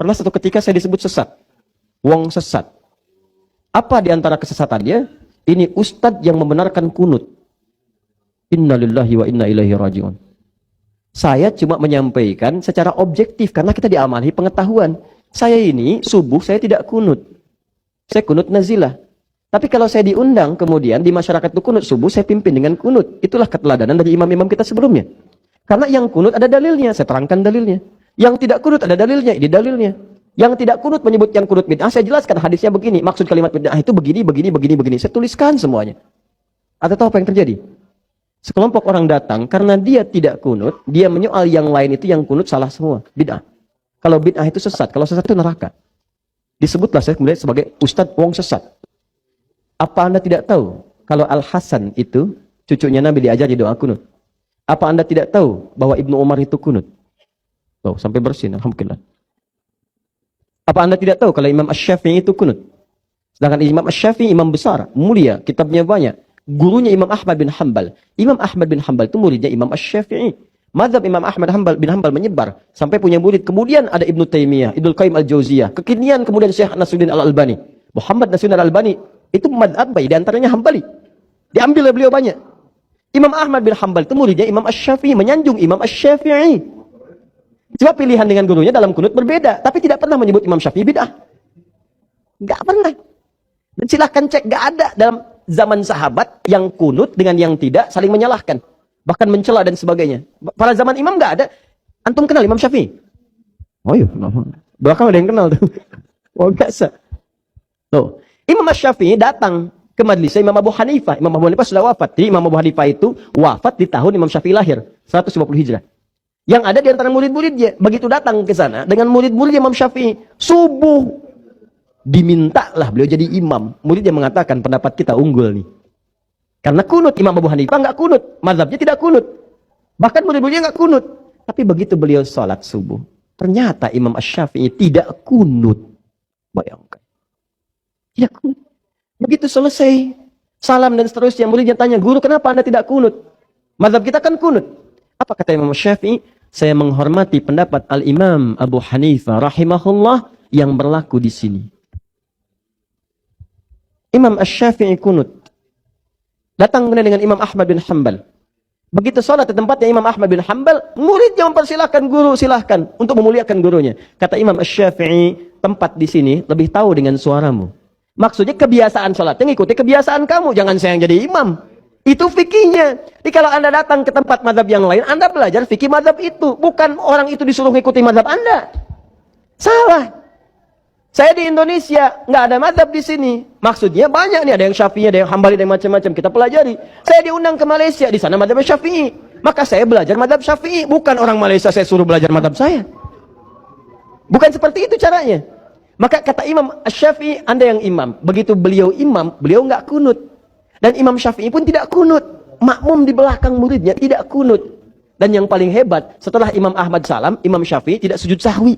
Pernah satu ketika saya disebut sesat. Wong sesat. Apa di antara kesesatannya? Ini ustadz yang membenarkan kunut. Inna lillahi wa inna ilaihi raji'un. Saya cuma menyampaikan secara objektif karena kita diamali pengetahuan. Saya ini subuh saya tidak kunut. Saya kunut nazilah. Tapi kalau saya diundang kemudian di masyarakat itu kunut subuh, saya pimpin dengan kunut. Itulah keteladanan dari imam-imam kita sebelumnya. Karena yang kunut ada dalilnya, saya terangkan dalilnya. Yang tidak kunut ada dalilnya, ini dalilnya. Yang tidak kunut menyebut yang kunut bid'ah, saya jelaskan hadisnya begini. Maksud kalimat bid'ah itu begini, begini, begini, begini. Saya tuliskan semuanya. Atau tahu apa yang terjadi? Sekelompok orang datang, karena dia tidak kunut, dia menyoal yang lain itu yang kunut salah semua. Bid'ah. Kalau bid'ah itu sesat, kalau sesat itu neraka. Disebutlah saya kemudian sebagai Ustadz Wong Sesat. Apa Anda tidak tahu kalau Al-Hasan itu cucunya Nabi diajari doa kunut? Apa Anda tidak tahu bahwa Ibnu Umar itu kunut? Tuh, sampai bersin, alhamdulillah. Apa Anda tidak tahu kalau Imam Asy-Syafi'i itu kunut? Sedangkan Imam Asy-Syafi'i imam besar, mulia, kitabnya banyak. Gurunya Imam Ahmad bin Hanbal. Imam Ahmad bin Hanbal itu muridnya Imam Asy-Syafi'i. Mazhab Imam Ahmad bin Hanbal menyebar sampai punya murid. Kemudian ada Ibnu Taimiyah, Ibnu Qayyim Al-Jauziyah. Kekinian kemudian Syekh Nasruddin Al-Albani. Muhammad Nasruddin Al-Albani itu mazhab baik, di antaranya Hambali. Diambil oleh beliau banyak. Imam Ahmad bin Hanbal itu muridnya Imam Asy-Syafi'i, menyanjung Imam Asy-Syafi'i. Cuma pilihan dengan gurunya dalam kunut berbeda, tapi tidak pernah menyebut Imam Syafi'i bid'ah. Enggak pernah. Dan silahkan cek, enggak ada dalam zaman sahabat yang kunut dengan yang tidak saling menyalahkan, bahkan mencela dan sebagainya. Pada zaman Imam enggak ada. Antum kenal Imam Syafi'i? Oh iya, belakang ada yang kenal tuh. Oh biasa. Tuh, Imam Syafi'i datang ke majelisnya Imam Abu Hanifah. Imam Abu Hanifah sudah wafat. Jadi Imam Abu Hanifah itu wafat di tahun Imam Syafi'i lahir, 150 Hijrah. Yang ada di antara murid-muridnya, begitu datang ke sana dengan murid-murid Imam Syafi'i, subuh dimintalah beliau jadi imam. Murid yang mengatakan pendapat kita unggul nih. Karena kunut, Imam Abu Hanifah enggak kunut, mazhabnya tidak kunut. Bahkan murid-muridnya enggak kunut. Tapi begitu beliau sholat subuh, ternyata Imam Asy-Syafi'i tidak kunut. Bayangkan. Tidak kunut. Begitu selesai salam dan seterusnya, muridnya tanya, "Guru, kenapa Anda tidak kunut? Mazhab kita kan kunut." Apa kata Imam Syafi'i? Saya menghormati pendapat Al-Imam Abu Hanifah rahimahullah yang berlaku di sini. Imam Asy-Syafi'i kunut. Datang kemudian dengan Imam Ahmad bin Hanbal. Begitu sholat di tempatnya Imam Ahmad bin Hanbal, muridnya mempersilahkan guru, silahkan untuk memuliakan gurunya. Kata Imam Asy-Syafi'i, tempat di sini lebih tahu dengan suaramu. Maksudnya kebiasaan sholatnya ngikuti kebiasaan kamu, jangan saya yang jadi imam. Itu fikihnya. Jadi kalau Anda datang ke tempat mazhab yang lain, Anda belajar fikih mazhab itu. Bukan orang itu disuruh ngikuti mazhab Anda. Salah. Saya di Indonesia, nggak ada mazhab di sini. Maksudnya banyak nih, ada yang Syafi'i, ada yang Hambali, ada yang macam-macam. Kita pelajari. Saya diundang ke Malaysia, di sana mazhab Syafi'i. Maka saya belajar mazhab Syafi'i. Bukan orang Malaysia saya suruh belajar mazhab saya. Bukan seperti itu caranya. Maka kata Imam Asy-Syafi'i, Anda yang imam. Begitu beliau imam, beliau nggak kunut. Dan Imam Syafi'i pun tidak kunut. Makmum di belakang muridnya tidak kunut. Dan yang paling hebat, setelah Imam Ahmad salam, Imam Syafi'i tidak sujud sahwi.